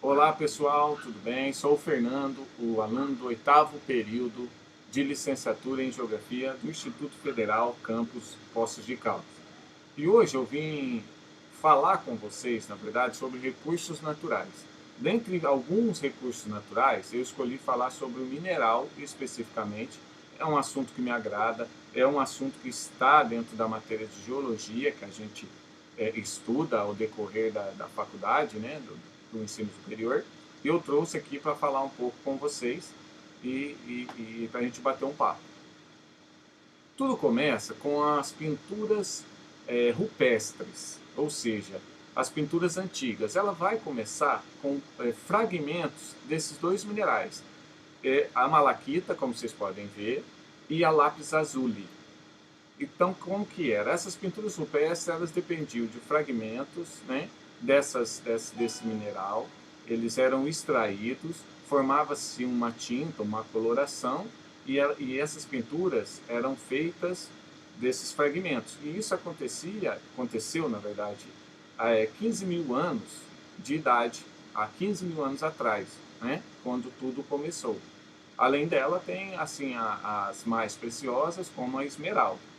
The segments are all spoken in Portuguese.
Olá pessoal, tudo bem? Sou o Fernando, o aluno do oitavo período de licenciatura em Geografia do Instituto Federal Campus Poços de Caldas. E hoje eu vim falar com vocês, na verdade, sobre recursos naturais. Dentre alguns recursos naturais, eu escolhi falar sobre o mineral especificamente. É um assunto que me agrada, é um assunto que está dentro da matéria de geologia que a gente estuda ao decorrer da faculdade, né, do ensino superior. E eu trouxe aqui para falar um pouco com vocês e para a gente bater um papo. Tudo começa com as pinturas rupestres, ou seja, as pinturas antigas. Ela vai começar com fragmentos desses dois minerais, a malaquita, como vocês podem ver, e a lápis lazuli. Então, como que era? Essas pinturas rupestres, elas dependiam de fragmentos, né, desse mineral. Eles eram extraídos, formava-se uma tinta, uma coloração, e essas pinturas eram feitas desses fragmentos. E isso aconteceu, na verdade, há 15 mil anos de idade, há 15 mil anos atrás, né, quando tudo começou. Além dela, tem assim as mais preciosas, como a esmeralda.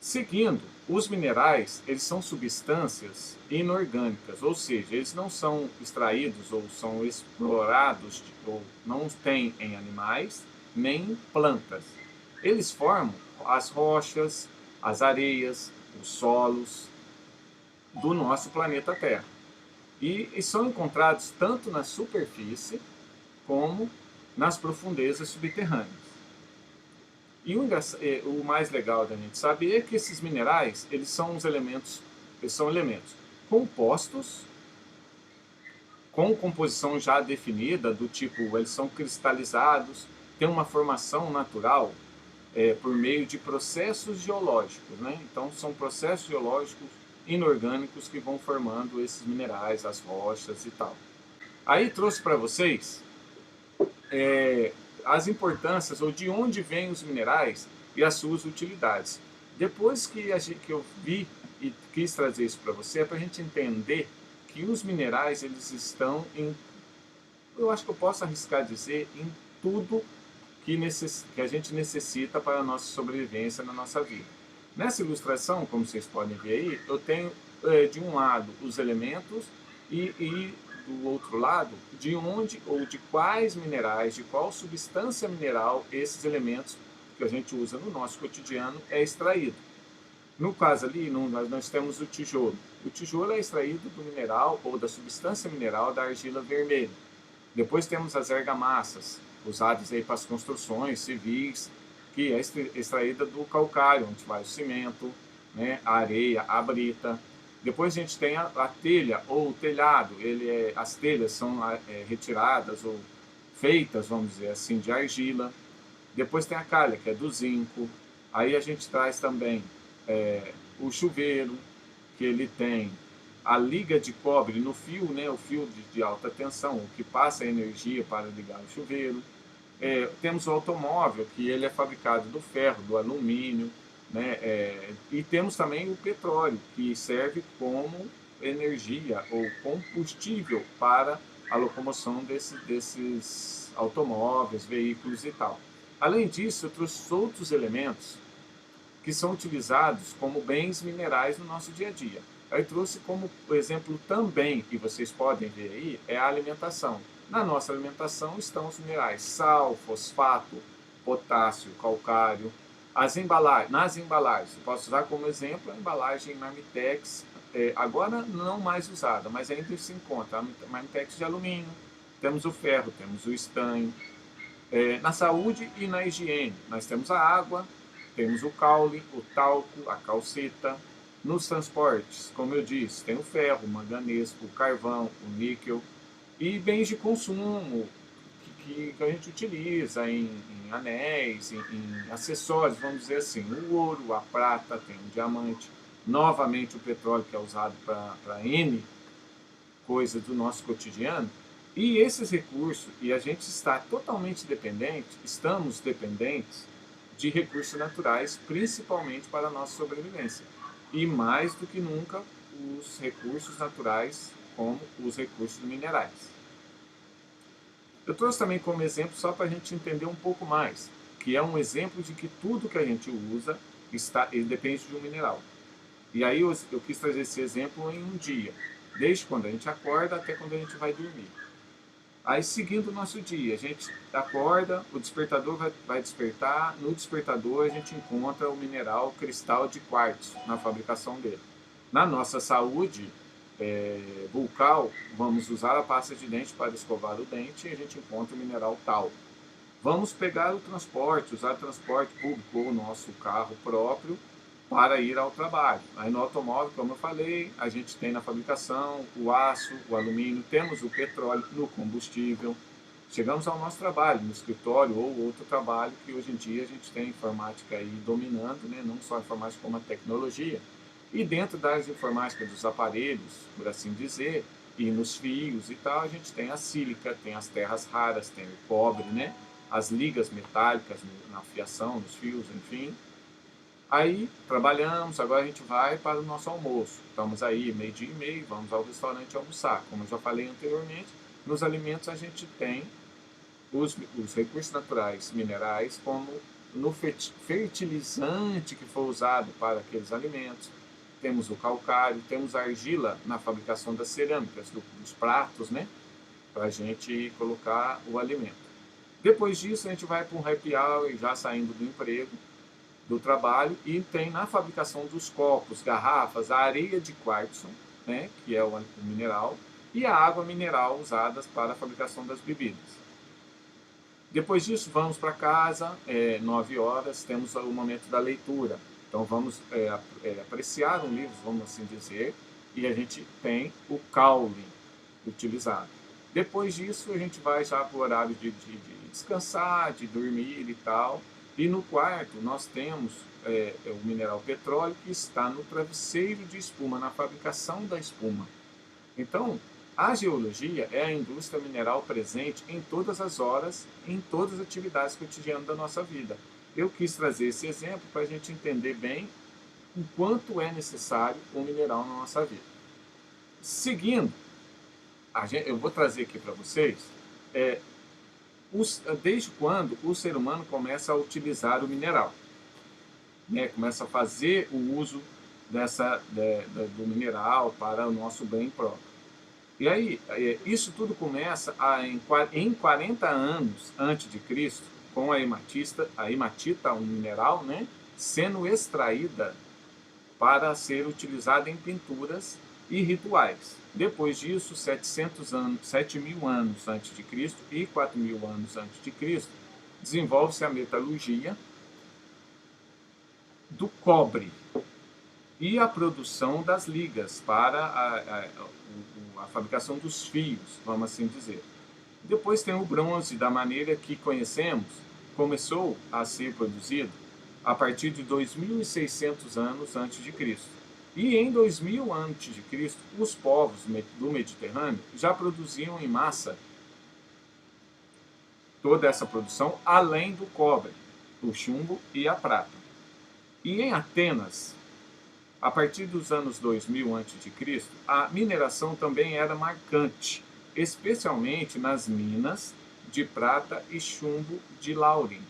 Seguindo, os minerais, eles são substâncias inorgânicas, ou seja, eles não são extraídos ou são explorados ou não têm em animais nem em plantas. Eles formam as rochas, as areias, os solos do nosso planeta Terra. E são encontrados tanto na superfície como nas profundezas subterrâneas. E o mais legal da gente saber é que esses minerais, eles são elementos compostos, com composição já definida, do tipo, eles são cristalizados, têm uma formação natural por meio de processos geológicos, né? Então, são processos geológicos inorgânicos que vão formando esses minerais, as rochas e tal. Aí trouxe para vocês as importâncias ou de onde vêm os minerais e as suas utilidades. Depois que eu vi e quis trazer isso para você, é para a gente entender que os minerais eles estão em, eu acho que eu posso arriscar dizer, em tudo que a gente necessita para a nossa sobrevivência na nossa vida. Nessa ilustração, como vocês podem ver aí, eu tenho de um lado os elementos e do outro lado de onde ou de quais minerais, de qual substância mineral esses elementos que a gente usa no nosso cotidiano é extraído. No caso ali, nós temos o tijolo. O tijolo é extraído do mineral ou da substância mineral da argila vermelha. Depois temos as argamassas, usadas aí para as construções civis, que é extraída do calcário, onde vai o cimento, né, a areia, a brita. Depois a gente tem a telha ou o telhado. As telhas são retiradas ou feitas, vamos dizer assim, de argila. Depois tem a calha, que é do zinco. Aí a gente traz também o chuveiro, que ele tem a liga de cobre no fio, né, o fio de alta tensão, o que passa a energia para ligar o chuveiro. Temos o automóvel, que ele é fabricado do ferro, do alumínio, né, e temos também o petróleo, que serve como energia ou combustível para a locomoção desses automóveis, veículos e tal. Além disso, eu trouxe outros elementos que são utilizados como bens minerais no nosso dia a dia. Eu trouxe como exemplo também, que vocês podem ver aí, é a alimentação. Na nossa alimentação estão os minerais sal, fosfato, potássio, calcário. Nas embalagens, posso usar como exemplo a embalagem Marmitex, agora não mais usada, mas ainda se encontra a Marmitex de alumínio, temos o ferro, temos o estanho. Na saúde e na higiene, nós temos a água, temos o caule, o talco, a calcita. Nos transportes, como eu disse, tem o ferro, o manganês, o carvão, o níquel. E bens de consumo que a gente utiliza em anéis, em acessórios, vamos dizer assim. O ouro, a prata, tem o diamante. Novamente o petróleo, que é usado para N coisas do nosso cotidiano. E esses recursos, e a gente está totalmente dependente, estamos dependentes de recursos naturais, principalmente para a nossa sobrevivência. E mais do que nunca, os recursos naturais como os recursos minerais. Eu trouxe também como exemplo só para a gente entender um pouco mais, que é um exemplo de que tudo que a gente usa depende de um mineral. E aí eu quis trazer esse exemplo em um dia, desde quando a gente acorda até quando a gente vai dormir. Aí, seguindo o nosso dia, a gente acorda, o despertador vai despertar, no despertador a gente encontra o mineral cristal de quartzo na fabricação dele. Na nossa saúde bucal, vamos usar a pasta de dente para escovar o dente e a gente encontra o mineral tal. Vamos pegar o transporte, usar o transporte público ou o nosso carro próprio para ir ao trabalho. Aí no automóvel, como eu falei, a gente tem na fabricação o aço, o alumínio, temos o petróleo no combustível. Chegamos ao nosso trabalho, no escritório ou outro trabalho que hoje em dia a gente tem a informática aí dominando, né? Não só a informática como a tecnologia. E dentro das informáticas dos aparelhos, por assim dizer, e nos fios e tal, a gente tem a sílica, tem as terras raras, tem o cobre, né? As ligas metálicas na fiação, nos fios, enfim. Aí trabalhamos, agora a gente vai para o nosso almoço. Estamos aí, meio-dia e meio, vamos ao restaurante almoçar. Como eu já falei anteriormente, nos alimentos a gente tem os recursos naturais minerais, como no fertilizante que foi usado para aqueles alimentos. Temos o calcário, temos a argila na fabricação das cerâmicas, dos pratos, né? Para a gente colocar o alimento. Depois disso, a gente vai para um happy hour, já saindo do emprego, do trabalho, e tem na fabricação dos copos, garrafas, a areia de quartzo, né, que é o mineral, e a água mineral usadas para a fabricação das bebidas. Depois disso, vamos para casa, 9 horas, temos o momento da leitura. Então, vamos apreciar um livro, vamos assim dizer, e a gente tem o caule utilizado. Depois disso, a gente vai já para o horário de descansar, de dormir e tal. E no quarto, nós temos o mineral petróleo, que está no travesseiro de espuma, na fabricação da espuma. Então, a geologia é a indústria mineral presente em todas as horas, em todas as atividades cotidianas da nossa vida. Eu quis trazer esse exemplo para a gente entender bem o quanto é necessário o mineral na nossa vida. Seguindo, eu vou trazer aqui para vocês desde quando o ser humano começa a utilizar o mineral, né? Começa a fazer o uso do mineral para o nosso bem próprio. E aí, isso tudo começa em 40 anos antes de Cristo, com a hematita, um mineral, né, sendo extraída para ser utilizada em pinturas e rituais. Depois disso, 7.000 anos antes de Cristo e 4.000 anos antes de Cristo, desenvolve-se a metalurgia do cobre e a produção das ligas para a fabricação dos fios, vamos assim dizer. Depois tem o bronze, da maneira que conhecemos, começou a ser produzido a partir de 2.600 anos antes de Cristo. E em 2000 antes de Cristo, os povos do Mediterrâneo já produziam em massa toda essa produção, além do cobre, o chumbo e a prata. E em Atenas, a partir dos anos 2000 a.C., a mineração também era marcante, especialmente nas minas de prata e chumbo de Laurin.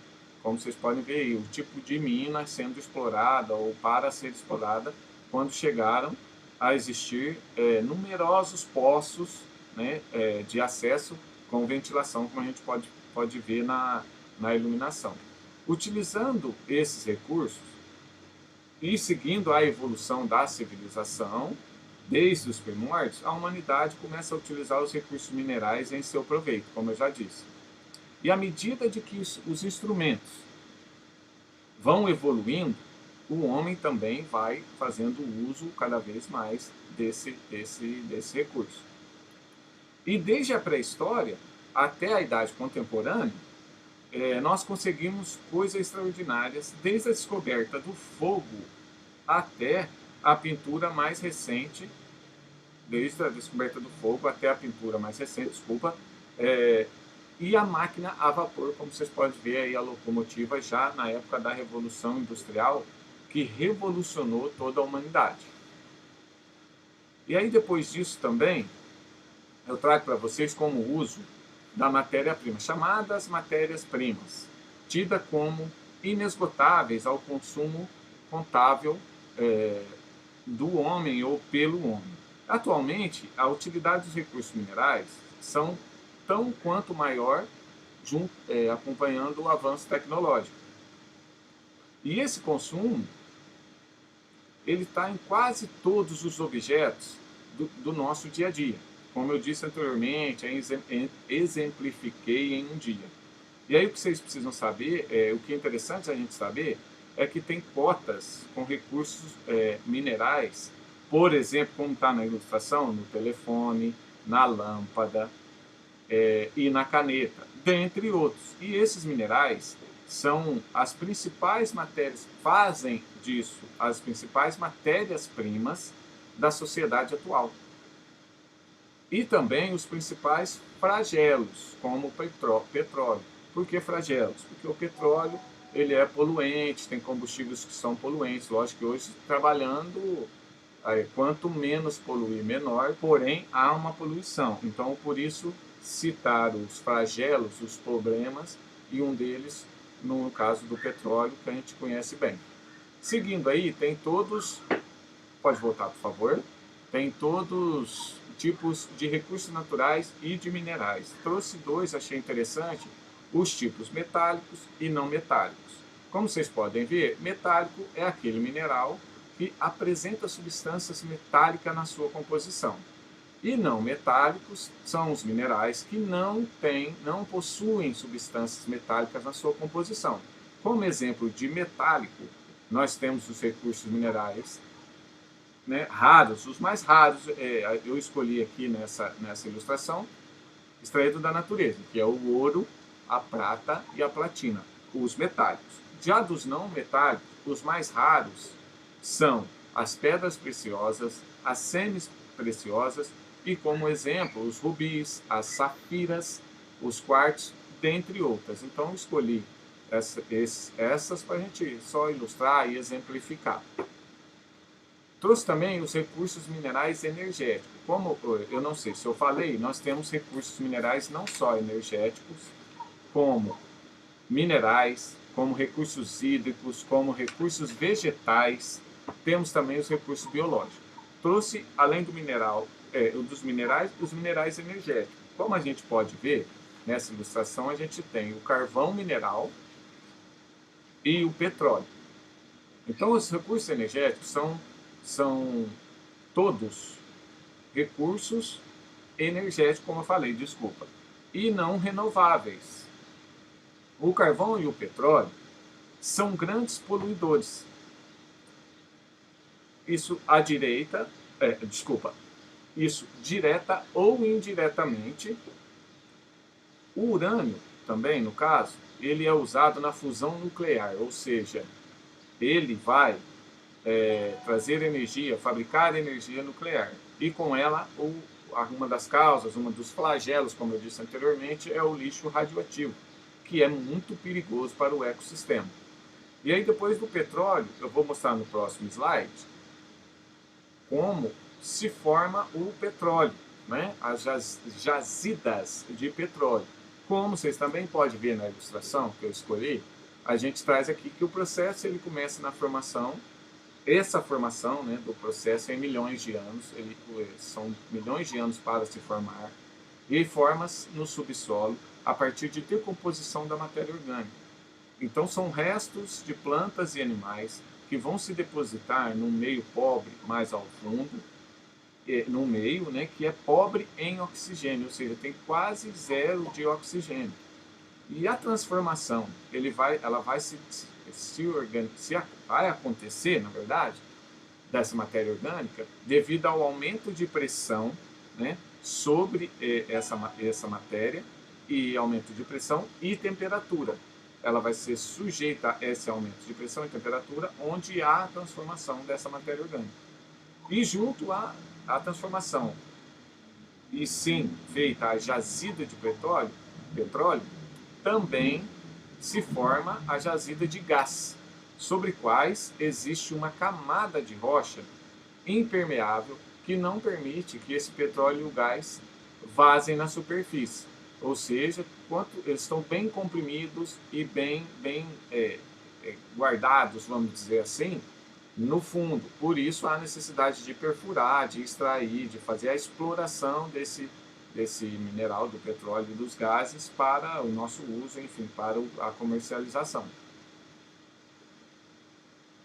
Como vocês podem ver aí, o tipo de mina sendo explorada ou para ser explorada quando chegaram a existir numerosos poços, né, de acesso com ventilação, como a gente pode ver na iluminação. Utilizando esses recursos, e seguindo a evolução da civilização, desde os primórdios, a humanidade começa a utilizar os recursos minerais em seu proveito, como eu já disse. E à medida de que os instrumentos vão evoluindo, o homem também vai fazendo uso cada vez mais desse recurso. E desde a pré-história até a idade contemporânea, nós conseguimos coisas extraordinárias, desde a descoberta do fogo até a pintura mais recente, desde a descoberta do fogo até a pintura mais recente, e a máquina a vapor, como vocês podem ver aí, a locomotiva já na época da Revolução Industrial, que revolucionou toda a humanidade. E aí depois disso também, eu trago para vocês como uso da matéria-prima, chamadas matérias-primas, tida como inesgotáveis ao consumo contável do homem ou pelo homem. Atualmente, a utilidade dos recursos minerais são tão quanto maior, acompanhando o avanço tecnológico. E esse consumo ele está em quase todos os objetos do nosso dia a dia. Como eu disse anteriormente, exemplifiquei em um dia. E aí o que vocês precisam saber, o que é interessante a gente saber, é que tem cotas com recursos minerais, por exemplo, como está na ilustração, no telefone, na lâmpada e na caneta, dentre outros. E esses minerais são as principais matérias, fazem disso as principais matérias-primas da sociedade atual. E também os principais flagelos, como o petróleo. Por que flagelos? Porque o petróleo ele é poluente, tem combustíveis que são poluentes. Lógico que hoje, trabalhando, quanto menos poluir, menor, porém há uma poluição. Então, por isso, citar os flagelos, os problemas, e um deles, no caso do petróleo, que a gente conhece bem. Seguindo aí, tem todos, pode voltar por favor, tem todos tipos de recursos naturais e de minerais. Trouxe dois, achei interessante, os tipos metálicos e não metálicos. Como vocês podem ver, metálico é aquele mineral que apresenta substâncias metálicas na sua composição. E não metálicos são os minerais que não possuem substâncias metálicas na sua composição. Como exemplo de metálico, nós temos os recursos minerais raros, os mais raros, eu escolhi aqui nessa ilustração, extraído da natureza, que é o ouro, a prata e a platina, os metálicos. Já dos não metálicos, os mais raros são as pedras preciosas, as semi-preciosas e, como exemplo, os rubis, as safiras, os quartos, dentre outras. Então, eu escolhi essas para a gente só ilustrar e exemplificar. Trouxe também os recursos minerais energéticos. Como eu não sei se eu falei, nós temos recursos minerais não só energéticos, como minerais, como recursos hídricos, como recursos vegetais, temos também os recursos biológicos. Trouxe, além do mineral, dos minerais, os minerais energéticos. Como a gente pode ver, nessa ilustração a gente tem o carvão mineral e o petróleo. Então, os recursos energéticos são todos recursos energéticos, como eu falei, desculpa, e não renováveis. O carvão e o petróleo são grandes poluidores. Isso à direita, isso direta ou indiretamente. O urânio, também, no caso, ele é usado na fusão nuclear, ou seja, ele vai trazer energia, fabricar energia nuclear. E com ela, uma das causas, uma dos flagelos, como eu disse anteriormente, é o lixo radioativo, que é muito perigoso para o ecossistema. E aí, depois do petróleo, eu vou mostrar no próximo slide como se forma o petróleo, as jazidas de petróleo. Como vocês também podem ver na ilustração que eu escolhi, a gente traz aqui que o processo ele começa na formação. Essa formação do processo é em milhões de anos, são milhões de anos para se formar, e forma-se no subsolo a partir de decomposição da matéria orgânica. Então são restos de plantas e animais que vão se depositar num meio pobre mais ao fundo, num meio que é pobre em oxigênio, ou seja, tem quase zero de oxigênio. E a transformação, ela vai vai acontecer, na verdade, dessa matéria orgânica, devido ao aumento de pressão sobre essa matéria, e aumento de pressão e temperatura. Ela vai ser sujeita a esse aumento de pressão e temperatura, onde há a transformação dessa matéria orgânica. E junto à transformação, e sim feita a jazida de petróleo, também se forma a jazida de gás, sobre quais existe uma camada de rocha impermeável que não permite que esse petróleo e o gás vazem na superfície. Ou seja, eles estão bem comprimidos e bem guardados, vamos dizer assim, no fundo. Por isso há necessidade de perfurar, de extrair, de fazer a exploração desse mineral, do petróleo e dos gases para o nosso uso, enfim, para a comercialização.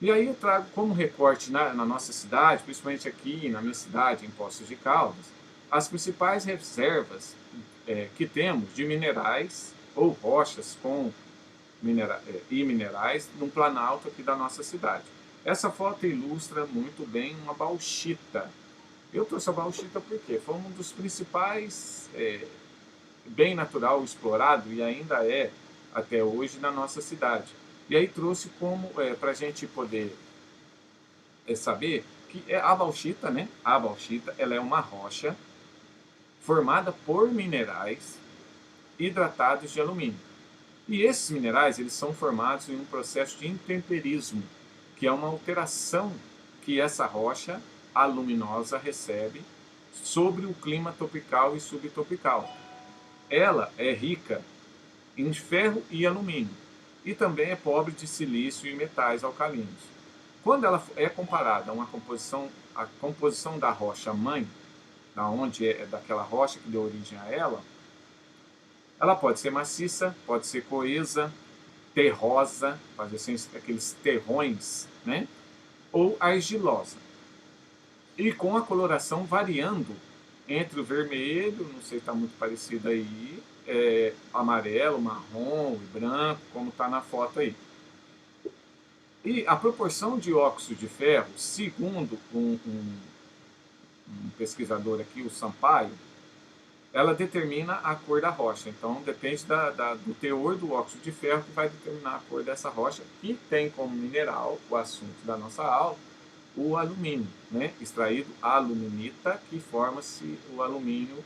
E aí eu trago como recorte na nossa cidade, principalmente aqui na minha cidade, em Poços de Caldas, as principais reservas que temos de minerais ou rochas e minerais no planalto aqui da nossa cidade. Essa foto ilustra muito bem uma bauxita. Eu trouxe a bauxita porque foi um dos principais bem natural explorado e ainda é até hoje na nossa cidade. E aí trouxe como para a gente poder saber que a bauxita, né? A bauxita, ela é uma rocha formada por minerais hidratados de alumínio. E esses minerais, eles são formados em um processo de intemperismo, que é uma alteração que essa rocha aluminosa recebe sobre o clima tropical e subtropical. Ela é rica em ferro e alumínio, e também é pobre de silício e metais alcalinos. Quando ela é comparada a composição da rocha mãe, da onde daquela rocha que deu origem a ela pode ser maciça, pode ser coesa, terrosa, pode ser aqueles terrões, né? Ou argilosa. E com a coloração variando entre o vermelho, não sei se está muito parecido aí, amarelo, marrom e branco, como está na foto aí. E a proporção de óxido de ferro, segundo um pesquisador aqui, o Sampaio, ela determina a cor da rocha. Então, depende do teor do óxido de ferro que vai determinar a cor dessa rocha, que tem como mineral, o assunto da nossa aula, o alumínio, né? Extraído aluminita, que forma-se o alumínio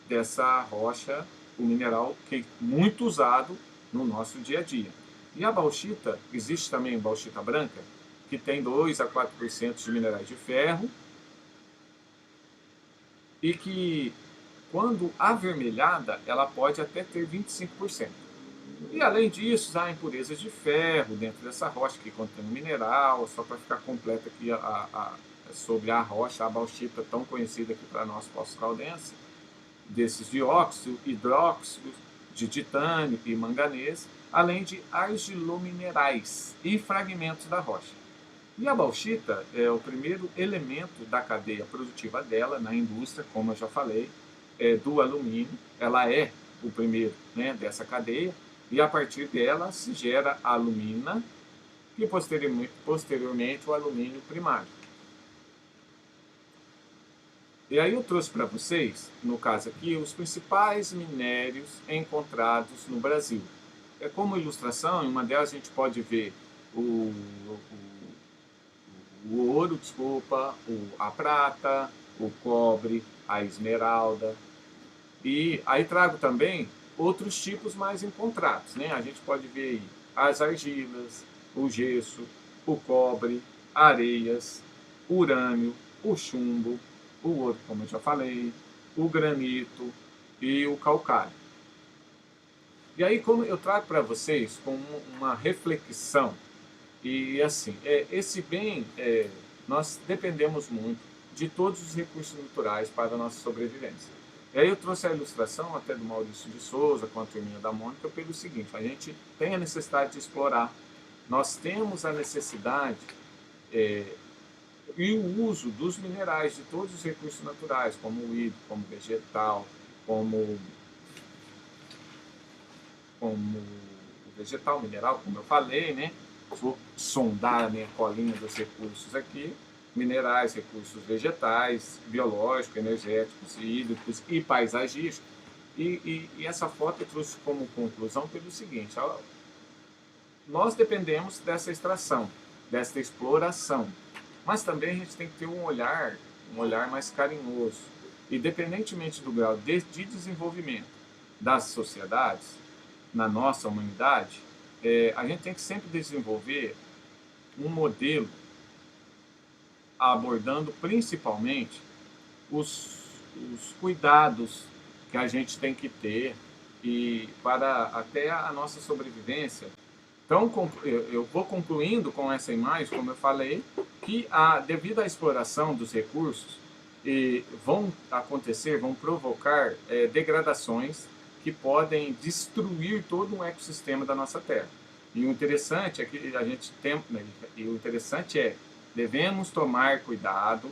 dessa rocha, o mineral que é muito usado no nosso dia a dia. E a bauxita, existe também bauxita branca, que tem 2 a 4% de minerais de ferro, e que, quando avermelhada, ela pode até ter 25%. E além disso, há impurezas de ferro dentro dessa rocha que contém um mineral, só para ficar completa aqui sobre a rocha, a bauxita tão conhecida aqui para nós, Poços Caldenses, desses dióxido, hidróxido, de titânio e manganês, além de argilominerais e fragmentos da rocha. E a bauxita é o primeiro elemento da cadeia produtiva dela na indústria, como eu já falei, do alumínio. Ela é o primeiro, né, dessa cadeia, e a partir dela se gera a alumina e posteriormente o alumínio primário. E aí eu trouxe para vocês, no caso aqui, os principais minérios encontrados no Brasil. Como ilustração, em uma delas a gente pode ver o ouro, a prata, o cobre, a esmeralda. E aí trago também outros tipos mais encontrados, né? A gente pode ver aí as argilas, o gesso, o cobre, areias, urânio, o chumbo, o ouro, como eu já falei, o granito e o calcário. E aí, como eu trago para vocês como uma reflexão, e assim, esse bem, nós dependemos muito de todos os recursos naturais para a nossa sobrevivência. E aí eu trouxe a ilustração até do Maurício de Souza com a turminha da Mônica pelo seguinte: a gente tem a necessidade de explorar, nós temos a necessidade e o uso dos minerais, de todos os recursos naturais, como o hídrico, como vegetal, como o vegetal, mineral, como eu falei, né? Vou sondar a minha colinha dos recursos aqui, minerais, recursos vegetais, biológicos, energéticos, hídricos e paisagísticos. E essa foto eu trouxe como conclusão pelo seguinte: nós dependemos dessa extração, dessa exploração, mas também a gente tem que ter um olhar mais carinhoso. Independentemente do grau de desenvolvimento das sociedades, na nossa humanidade, a gente tem que sempre desenvolver um modelo abordando principalmente os cuidados que a gente tem que ter e para até a nossa sobrevivência. Então, eu vou concluindo com essa imagem, como eu falei, que devido à exploração dos recursos, vão provocar degradações que podem destruir todo um ecossistema da nossa Terra. E o interessante é que a gente tem, e o interessante é, devemos tomar cuidado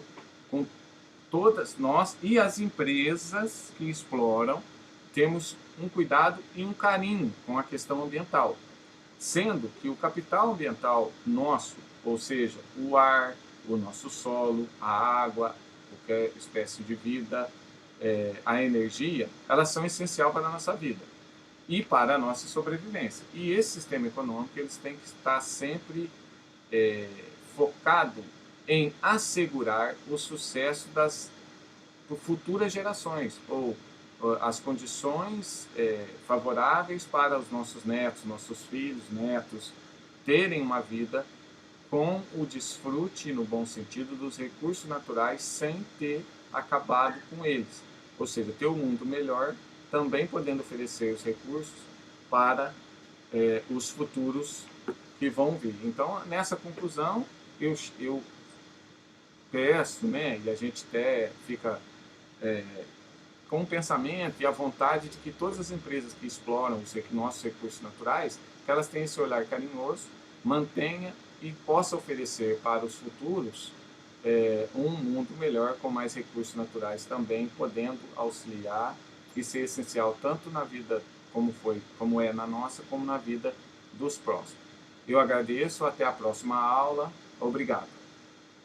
com todas nós e as empresas que exploram, temos um cuidado e um carinho com a questão ambiental, sendo que o capital ambiental nosso, ou seja, o ar, o nosso solo, a água, qualquer espécie de vida, a energia, elas são essenciais para a nossa vida e para a nossa sobrevivência. E esse sistema econômico eles têm que estar sempre focado em assegurar o sucesso das futuras gerações, ou as condições favoráveis para os nossos netos, nossos filhos, netos, terem uma vida com o desfrute, no bom sentido, dos recursos naturais sem ter acabado com eles. Ou seja, ter um mundo melhor, também podendo oferecer os recursos para os futuros que vão vir. Então, nessa conclusão, eu peço, né, e a gente até fica com o pensamento e a vontade de que todas as empresas que exploram os nossos recursos naturais, que elas tenham esse olhar carinhoso, mantenha e possa oferecer para os futuros um mundo melhor com mais recursos naturais também, podendo auxiliar e ser essencial tanto na vida como é na nossa, como na vida dos próximos. Eu agradeço, até a próxima aula, obrigado.